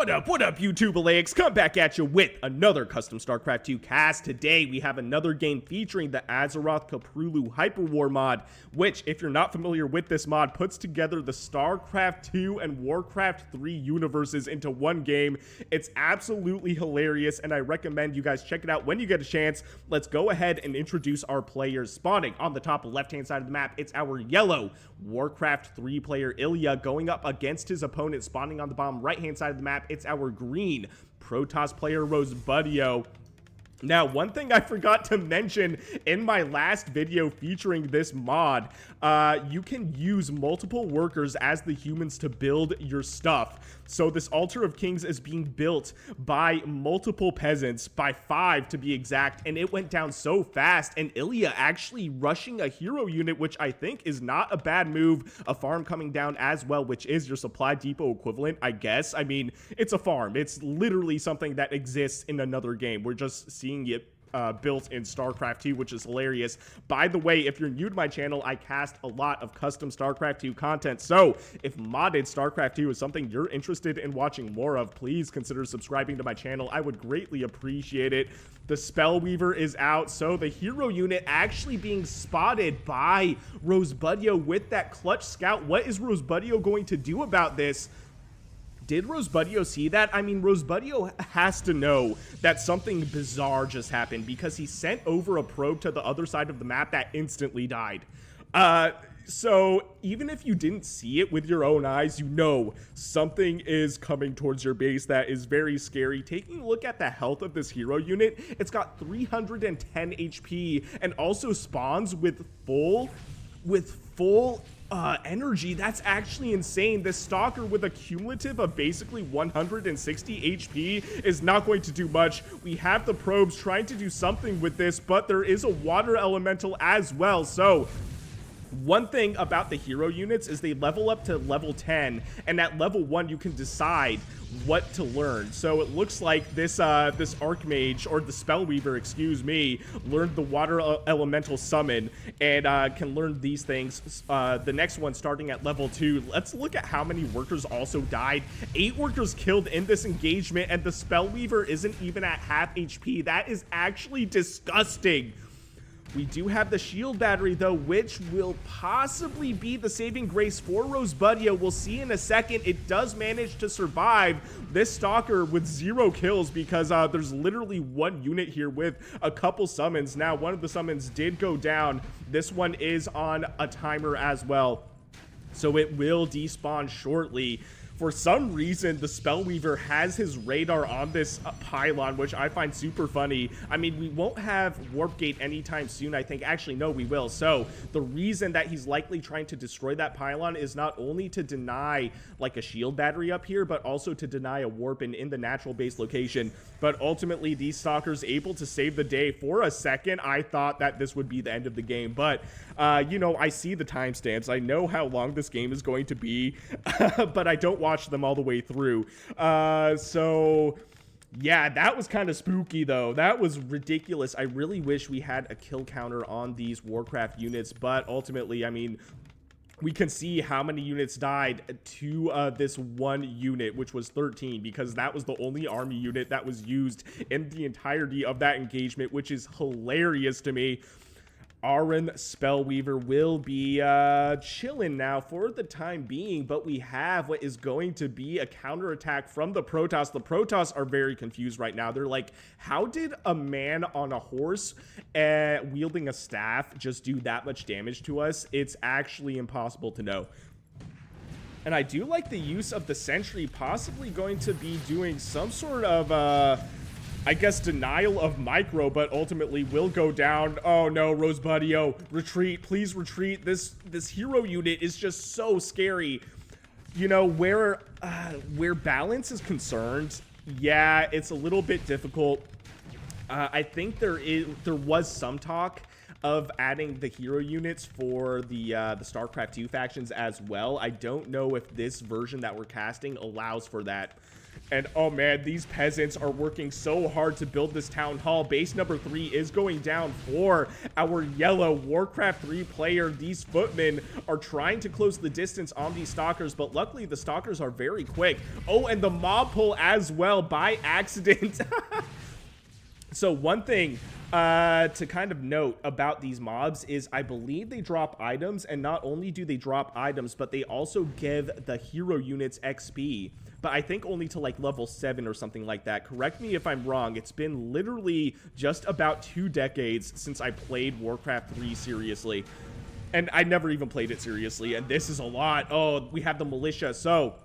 What up, YouTube Alaics? Come back at you with another custom StarCraft 2 cast. Today, we have another game featuring the Azeroth-Koprulu Hyperwar mod, which, if you're not familiar with this mod, puts together the StarCraft 2 and Warcraft 3 universes into one game. It's absolutely hilarious, and I recommend you guys check it out when you get a chance. Let's go ahead and introduce our players. Spawning on the top left-hand side of the map, it's our yellow Warcraft 3 player Iliya going up against his opponent. Spawning on the bottom right-hand side of the map, it's our green Protoss player Rosebudio. Now, one thing I forgot to mention in my last video featuring this mod, you can use multiple workers as the humans to build your stuff. So this Altar of Kings is being built by multiple peasants, by 5 to be exact, and it went down so fast, and Iliya actually rushing a hero unit, which I think is not a bad move. A farm coming down as well, which is your supply depot equivalent, I guess. I mean, it's a farm. It's literally something that exists in another game. We're just seeing it built in StarCraft 2, which is hilarious. By the way, if you're new to my channel, I cast a lot of custom StarCraft 2 content, so if modded StarCraft 2 is something you're interested in watching more of, please consider subscribing to my channel. I would greatly appreciate it. The Spellweaver is out, so the hero unit actually being spotted by Rosebudio with that clutch scout. What is Rosebudio going to do about this? Did Rosebudio see that? I mean, Rosebudio has to know that something bizarre just happened because he sent over a probe to the other side of the map that instantly died. So even if you didn't see it with your own eyes, you know something is coming towards your base that is very scary. Taking a look at the health of this hero unit, it's got 310 HP and also spawns with full energy. That's actually insane. This Stalker with a cumulative of basically 160 HP is not going to do much. We have the probes trying to do something with this, but there is a water elemental as well. So one thing about the hero units is they level up to level 10, and at level 1 you can decide what to learn. So it looks like this this Archmage, or the Spellweaver, excuse me, learned the water elemental summon and can learn these things. The next one starting at level 2. Let's look at how many workers also died. 8 workers killed in this engagement, and the Spellweaver isn't even at half HP. That is actually disgusting. We do have the shield battery, though, which will possibly be the saving grace for Rosebudio. We'll see in a second. It does manage to survive this Stalker with 0 kills because there's literally one unit here with a couple summons. Now, one of the summons did go down. This one is on a timer as well, so it will despawn shortly. For some reason, the Spellweaver has his radar on this pylon, which I find super funny. I mean, we won't have Warp Gate anytime soon, I think. Actually, no, we will. So the reason that he's likely trying to destroy that pylon is not only to deny like a shield battery up here, but also to deny a warp in the natural base location. But ultimately, these Stalkers able to save the day. For a second, I thought that this would be the end of the game. But, you know, I see the timestamps. I know how long this game is going to be, but I don't watch them all the way through. So yeah, that was kind of spooky though. That was ridiculous. I really wish we had a kill counter on these Warcraft units, but ultimately, I mean, we can see how many units died to this one unit, which was 13, because that was the only army unit that was used in the entirety of that engagement, which is hilarious to me. Aaron Spellweaver will be chilling now for the time being, but we have what is going to be a counterattack from the Protoss. The Protoss are very confused right now. They're like, how did a man on a horse wielding a staff just do that much damage to us? It's actually impossible to know. And I do like the use of the Sentry, possibly going to be doing some sort of I guess denial of micro, but ultimately will go down. Oh no, Rosebudio, retreat, please retreat. This hero unit is just so scary. You know, where balance is concerned, yeah, it's a little bit difficult. I think there was some talk of adding the hero units for the StarCraft 2 factions as well. I don't know if this version that we're casting allows for that. And oh man, these peasants are working so hard to build this town hall. Base number 3 is going down for our yellow Warcraft 3 player. These footmen are trying to close the distance on these stalkers, but luckily the stalkers are very quick. Oh, and the mob pull as well by accident. So one thing to kind of note about these mobs is I believe they drop items, and not only do they drop items, but they also give the hero units XP. But I think only to like level 7 or something like that. Correct me if I'm wrong. It's been literally just about 2 decades since I played Warcraft 3 seriously. And I never even played it seriously, and this is a lot. Oh, we have the militia. So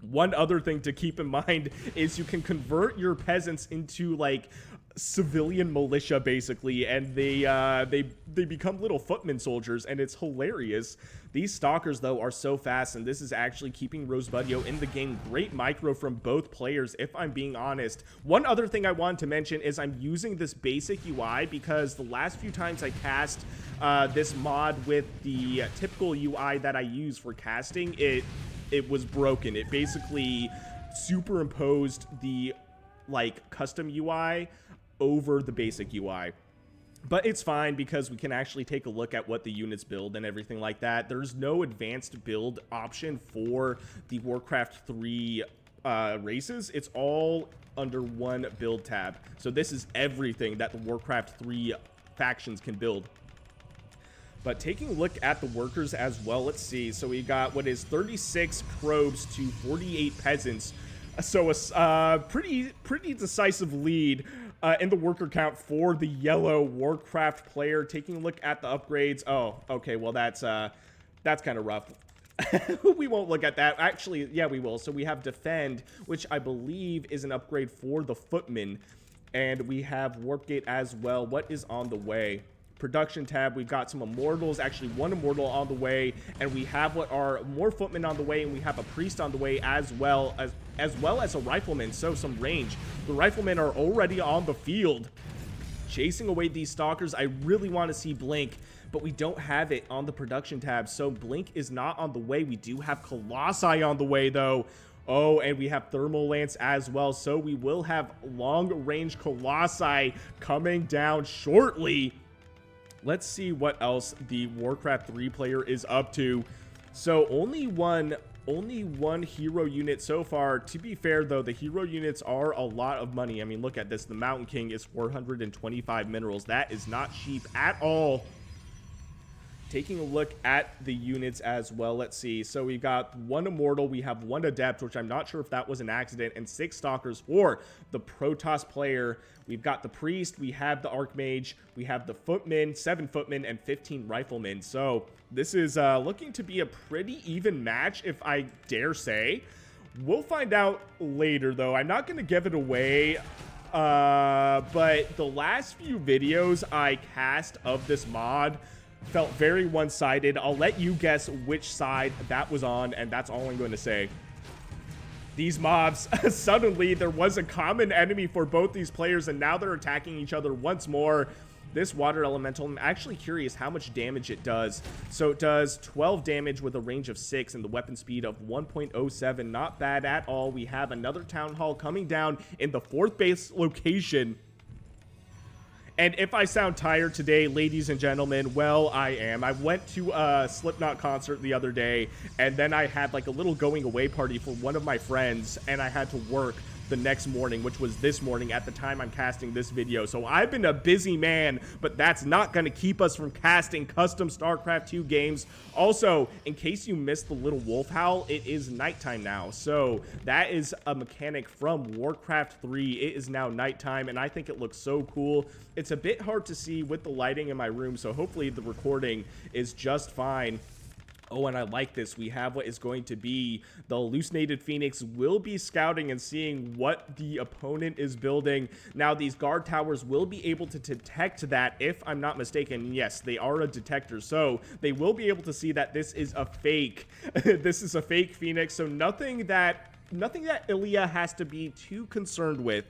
one other thing to keep in mind is you can convert your peasants into like civilian militia basically, and they become little footman soldiers, and it's hilarious. These stalkers though are so fast, and this is actually keeping Rosebudio in the game. Great micro from both players, if I'm being honest. One other thing I wanted to mention is I'm using this basic UI because the last few times I cast this mod with the typical UI that I use for casting, it was broken. It basically superimposed the like custom UI over the basic UI. But it's fine because we can actually take a look at what the units build and everything like that. There's no advanced build option for the Warcraft 3 races. It's all under one build tab. So this is everything that the Warcraft 3 factions can build. But taking a look at the workers as well, let's see. So we got what is 36 probes to 48 peasants. So a pretty decisive lead in the worker count for the yellow Warcraft player. Taking a look at the upgrades. Oh, okay. Well, that's kind of rough. We won't look at that. Actually, yeah, we will. So we have defend, which I believe is an upgrade for the footmen, and we have warp gate as well. What is on the way? Production tab, we've got some immortals, actually one immortal on the way, and we have what are more footmen on the way, and we have a priest on the way as well as a rifleman. So some range. The riflemen are already on the field chasing away these stalkers. I really want to see blink, but we don't have it on the production tab, so blink is not on the way. We do have colossi on the way though. Oh, and we have thermal lance as well, so we will have long range colossi coming down shortly. Let's see what else the Warcraft 3 player is up to. So only one hero unit so far. To be fair though, the hero units are a lot of money. I mean, look at this. The Mountain King is 425 minerals. That is not cheap at all. Taking a look at the units as well, let's see. So we've got one immortal, we have one adept, which I'm not sure if that was an accident, and 6 stalkers for the Protoss player. We've got the priest, we have the archmage, we have the footmen, 7 footmen, and 15 riflemen. So this is looking to be a pretty even match, if I dare say. We'll find out later though. I'm not going to give it away, but the last few videos I cast of this mod felt very one-sided. I'll let you guess which side that was on, and that's all I'm going to say. These mobs, suddenly there was a common enemy for both these players, and now they're attacking each other once more. This water elemental, I'm actually curious how much damage it does. So it does 12 damage with a range of 6 and the weapon speed of 1.07. Not bad at all. We have another town hall coming down in the 4th base location. And if I sound tired today, ladies and gentlemen, well, I am. I went to a Slipknot concert the other day, and then I had like a little going away party for one of my friends, and I had to work the next morning, which was this morning at the time I'm casting this video. So I've been a busy man, but that's not going to keep us from casting custom StarCraft 2 games. Also, in case you missed the little wolf howl, it is nighttime now. So that is a mechanic from Warcraft 3. It is now nighttime, and I think it looks so cool. It's a bit hard to see with the lighting in my room, so hopefully the recording is just fine. Oh, and I like this. We have what is going to be the hallucinated Phoenix will be scouting and seeing what the opponent is building. Now, these guard towers will be able to detect that, if I'm not mistaken. Yes, they are a detector, so they will be able to see that this is a fake. This is a fake Phoenix, so nothing that iliya has to be too concerned with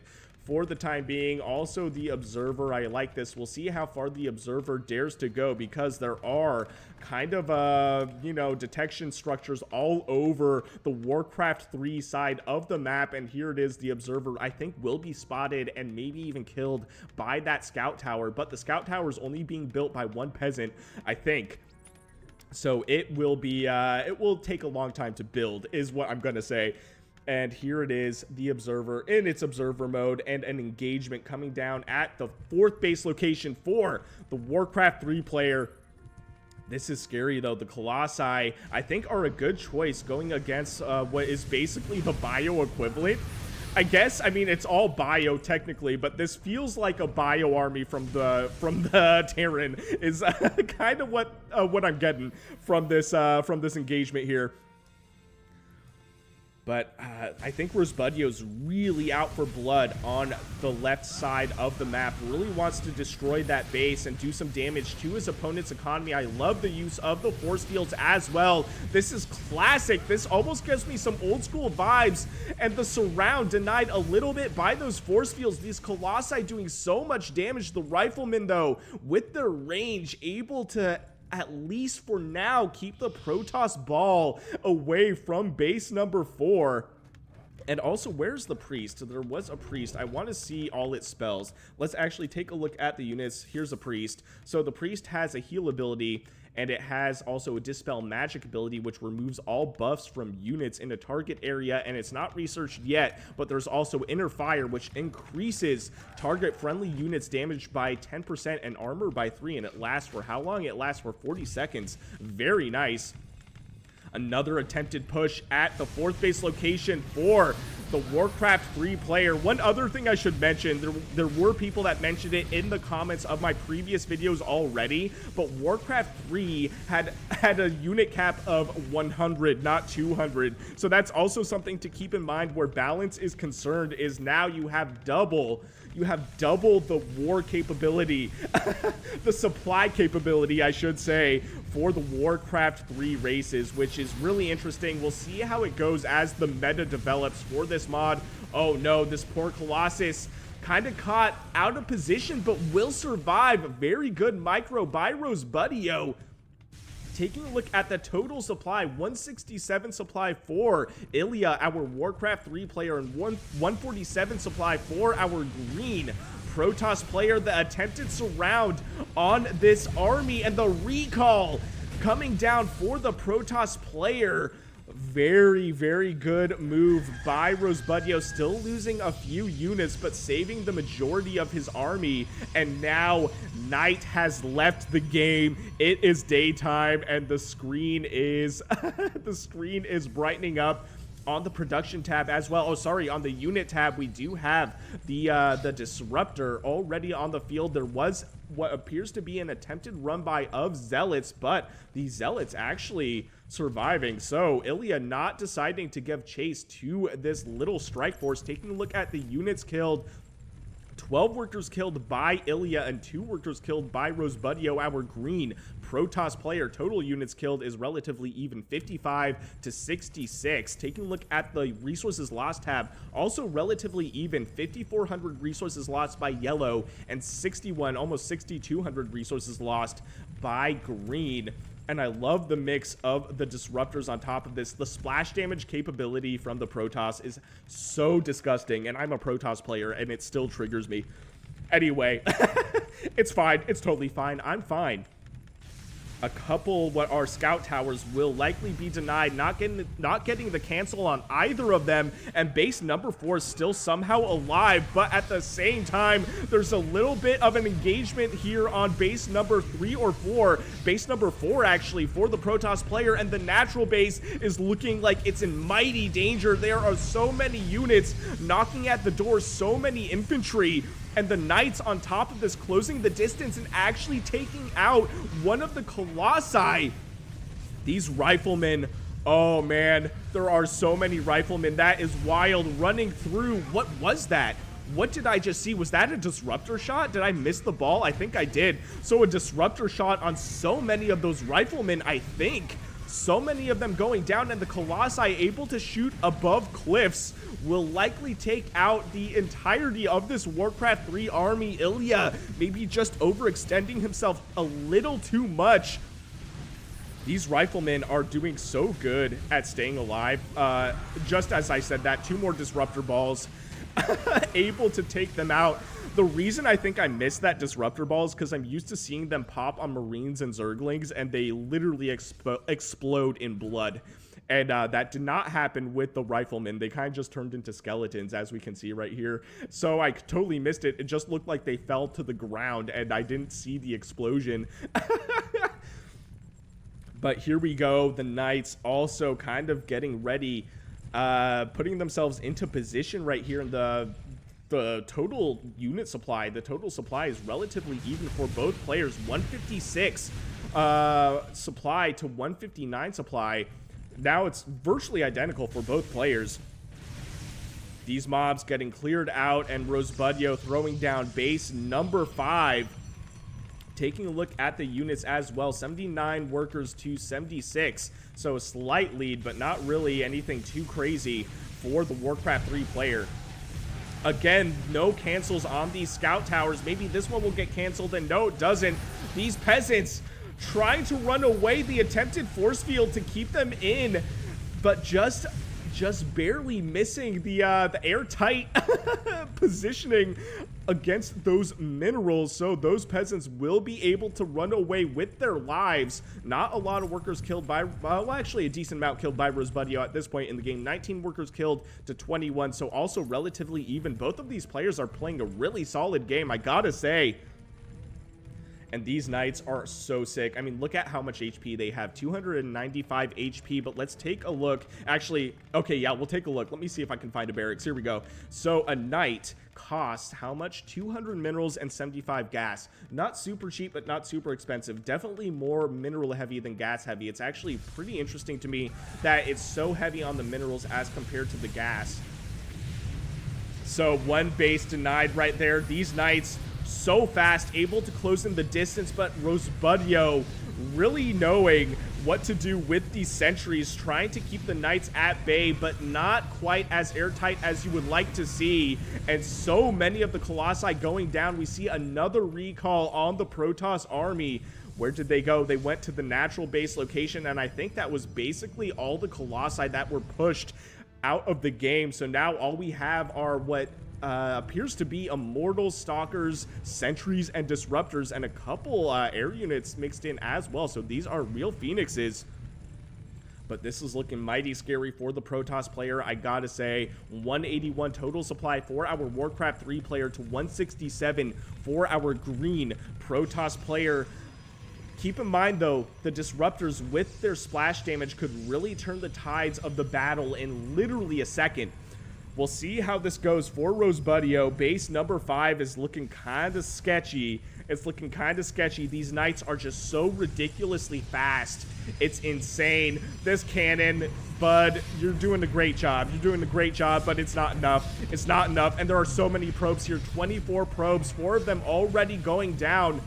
for the time being. Also, the Observer, I like this. We'll see how far the Observer dares to go, because there are kind of, you know, detection structures all over the Warcraft 3 side of the map, and here it is. The Observer, I think, will be spotted and maybe even killed by that scout tower, but the scout tower is only being built by one peasant, I think. So it will be, it will take a long time to build, is what I'm gonna say. And here it is, the Observer in its Observer mode, and an engagement coming down at the 4th base location for the Warcraft 3 player. This is scary, though. The Colossi, I think, are a good choice going against what is basically the bio equivalent. I guess, I mean, it's all bio technically, but this feels like a bio army from the Terran is kind of what I'm getting from this engagement here. But I think Rosebudio's really out for blood on the left side of the map. Really wants to destroy that base and do some damage to his opponent's economy. I love the use of the force fields as well. This is classic. This almost gives me some old school vibes. And the surround denied a little bit by those force fields. These Colossi doing so much damage. The Riflemen, though, with their range, able to, at least for now, keep the Protoss ball away from base number 4. And also, where's the priest? There was a priest. I want to see all its spells. Let's actually take a look at the units. Here's a priest. So the priest has a heal ability, and it has also a dispel magic ability, which removes all buffs from units in a target area, and it's not researched yet, but there's also inner fire, which increases target friendly units damage by 10% and armor by 3, and it lasts for how long? It lasts for 40 seconds. Very nice. Another attempted push at the 4th base location for the Warcraft 3 player. One other thing I should mention, there were people that mentioned it in the comments of my previous videos already, but Warcraft 3 had a unit cap of 100, not 200. So that's also something to keep in mind where balance is concerned, is now you have double the war capability, the supply capability, I should say, for the Warcraft 3 races, which is really interesting. We'll see how it goes as the meta develops for this mod. Oh no, this poor Colossus kind of caught out of position, but will survive. Very good micro by Rosebudio. Taking a look at the total supply, 167 supply for iliya, our Warcraft 3 player, and 147 supply for our green Protoss player. The attempted surround on this army and the recall coming down for the Protoss player. Very, very good move by Rosebudio, still losing a few units, but saving the majority of his army. And now night has left the game. It is daytime, and the screen is the screen is brightening up on the production tab as well. Oh, sorry, on the unit tab, we do have the disruptor already on the field. There was what appears to be an attempted run by of zealots, but the zealots actually surviving. So iliya not deciding to give chase to this little strike force. Taking a look at the units killed, 12 workers killed by iliya and 2 workers killed by Rosebudio, our green Protoss player. Total units killed is relatively even, 55 to 66. Taking a look at the resources lost tab, also relatively even, 5,400 resources lost by yellow and 61, almost 6,200 resources lost by green. And I love the mix of the disruptors on top of this. The splash damage capability from the Protoss is so disgusting, and I'm a Protoss player, and it still triggers me. Anyway, it's fine. It's totally fine. I'm fine. A couple what are scout towers will likely be denied, not getting the cancel on either of them, and base number 4 is still somehow alive, but at the same time there's a little bit of an engagement here on base number 3 or 4, base number 4 actually, for the Protoss player, and the natural base is looking like it's in mighty danger. There are so many units knocking at the door, so many infantry, and the knights on top of this closing the distance and actually taking out one of the Colossi. These riflemen, oh man, there are so many riflemen. That is wild. Running through, what was that? What did I just see? Was that a disruptor shot? Did I miss the ball? I think I did. So a disruptor shot on so many of those riflemen, I think. So many of them going down, and the Colossi able to shoot above cliffs will likely take out the entirety of this Warcraft 3 army. Iliya maybe just overextending himself a little too much. These riflemen are doing so good at staying alive. Just as I said that, 2 more disruptor balls able to take them out. The reason I think I missed that disruptor ball is because I'm used to seeing them pop on Marines and Zerglings, and they literally explode in blood. And that did not happen with the riflemen. They kind of just turned into skeletons, as we can see right here. So I totally missed it. It just looked like they fell to the ground, and I didn't see the explosion. But here we go. The Knights also kind of getting ready, putting themselves into position right here in the total unit supply. The total supply is relatively even for both players. 156 supply to 159 supply. Now it's virtually identical for both players. These mobs getting cleared out, and Rosebudio throwing down base number 5. Taking a look at the units as well, 79 workers to 76. So a slight lead, but not really anything too crazy for the Warcraft 3 player. Again, no cancels on these scout towers. Maybe this one will get canceled, and no, it doesn't. These peasants trying to run away, the attempted force field to keep them in, but just barely missing the airtight positioning against those minerals. So those peasants will be able to run away with their lives. Not a lot of workers killed by, well, actually a decent amount killed by Rosebudio at this point in the game. 19 workers killed to 21, so also relatively even. Both of these players are playing a really solid game, I gotta say. And these Knights are so sick. I mean, look at how much HP they have. 295 HP, but let's take a look. Actually, okay, yeah, we'll take a look. Let me see if I can find a barracks. Here we go. So a Knight costs how much? 200 minerals and 75 gas. Not super cheap, but not super expensive. Definitely more mineral heavy than gas heavy. It's actually pretty interesting to me that it's so heavy on the minerals as compared to the gas. So one base denied right there. These Knights so fast, able to close in the distance, but Rosebudio really knowing what to do with these sentries, trying to keep the Knights at bay, but not quite as airtight as you would like to see. And so many of the Colossi going down. We see another recall on the Protoss army. Where did they go? They went to the natural base location, and I think that was basically all the Colossi that were pushed out of the game. So now all we have are what appears to be Immortals, Stalkers, Sentries, and Disruptors, and a couple air units mixed in as well. So these are real Phoenixes. But this is looking mighty scary for the Protoss player, I gotta say. 181 total supply for our Warcraft 3 player to 167 for our green Protoss player. Keep in mind, though, the Disruptors with their splash damage could really turn the tides of the battle in literally a second. We'll see how this goes for Rosebudio. Base number 5 is looking kind of sketchy. It's looking kind of sketchy. These Knights are just so ridiculously fast. It's insane. This cannon, bud, you're doing a great job. You're doing a great job, but it's not enough. It's not enough. And there are so many probes here. 24 probes, 4 of them already going down.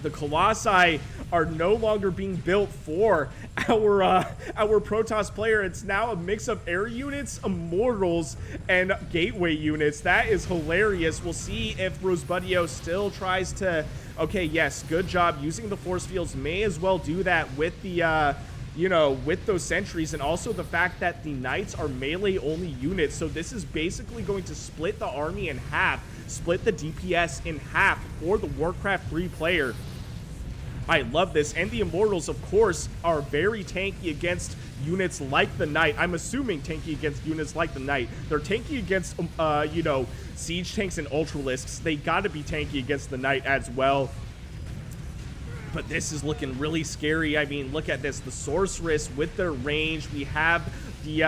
The Colossi are no longer being built for our Protoss player. It's now a mix of air units, Immortals, and gateway units. That is hilarious. We'll see if Rosebudio still tries to... Okay, yes, good job using the force fields. May as well do that with the... you know, with those sentries, and also the fact that the Knights are melee only units. So this is basically going to split the army in half, split the DPS in half for the Warcraft 3 player. I love this. And the Immortals, of course, are very tanky against units like the Knight. I'm assuming tanky against units like the Knight. They're tanky against, you know, siege tanks and ultralisks. They got to be tanky against the Knight as well. But this is looking really scary. I mean, look at this. The Sorceress with their range. We have the,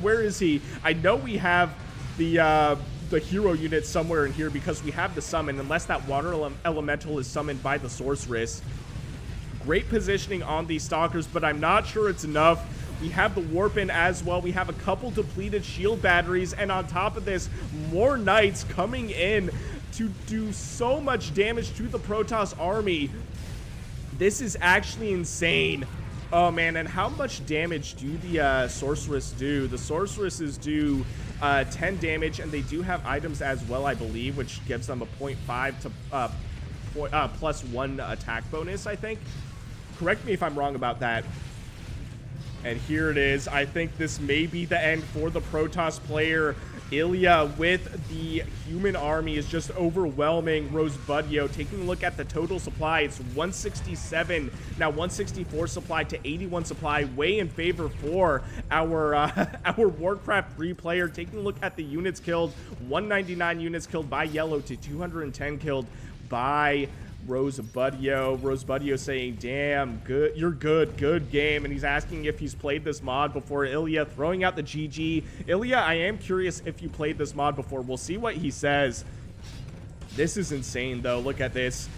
where is he? I know we have the hero unit somewhere in here because we have the summon, unless that water elemental is summoned by the Sorceress. Great positioning on these Stalkers, but I'm not sure it's enough. We have the warp in as well. We have a couple depleted shield batteries, and on top of this, more Knights coming in to do so much damage to the Protoss army. This is actually insane. Oh man, and how much damage do the sorceress do? The sorceresses do 10 damage, and they do have items as well, I believe, which gives them a 0.5 to +1 attack bonus, I think. Correct me if I'm wrong about that. And here it is. I think this may be the end for the Protoss player. Iliya with the human army is just overwhelming Rosebudio. Taking a look at the total supply, it's 167, now 164 supply to 81 supply, way in favor for our Warcraft 3 player. Taking a look at the units killed, 199 units killed by Yellow to 210 killed by Rosebudio. Rosebudio saying, damn, good, you're good game. And he's asking if he's played this mod before. Iliya throwing out the GG. Iliya, I am curious if you played this mod before. We'll see what he says. This is insane, though. Look at this.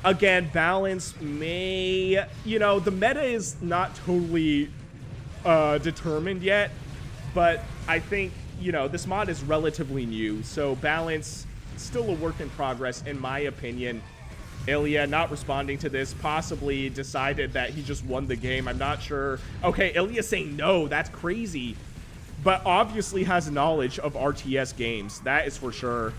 Again, balance may, you know, the meta is not totally determined yet, but I think, you know, this mod is relatively new, so balance still a work in progress, in my opinion. Iliya not responding to this, possibly decided that he just won the game. I'm not sure. Okay, Iliya saying no, that's crazy. But obviously has knowledge of RTS games, that is for sure.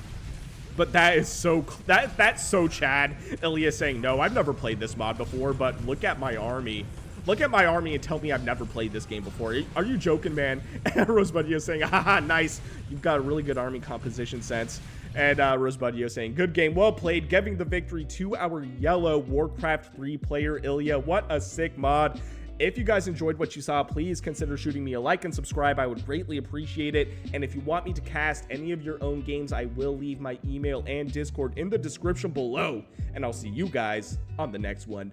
But that is so, that's so Chad. Iliya saying no, I've never played this mod before, but look at my army. Look at my army and tell me I've never played this game before. Are you joking, man? Rosebudio saying, haha, nice. You've got a really good army composition sense. And Rosebudio saying, good game, well played, giving the victory to our yellow Warcraft 3 player, Iliya. What a sick mod. If you guys enjoyed what you saw, please consider shooting me a like and subscribe. I would greatly appreciate it. And if you want me to cast any of your own games, I will leave my email and Discord in the description below. And I'll see you guys on the next one.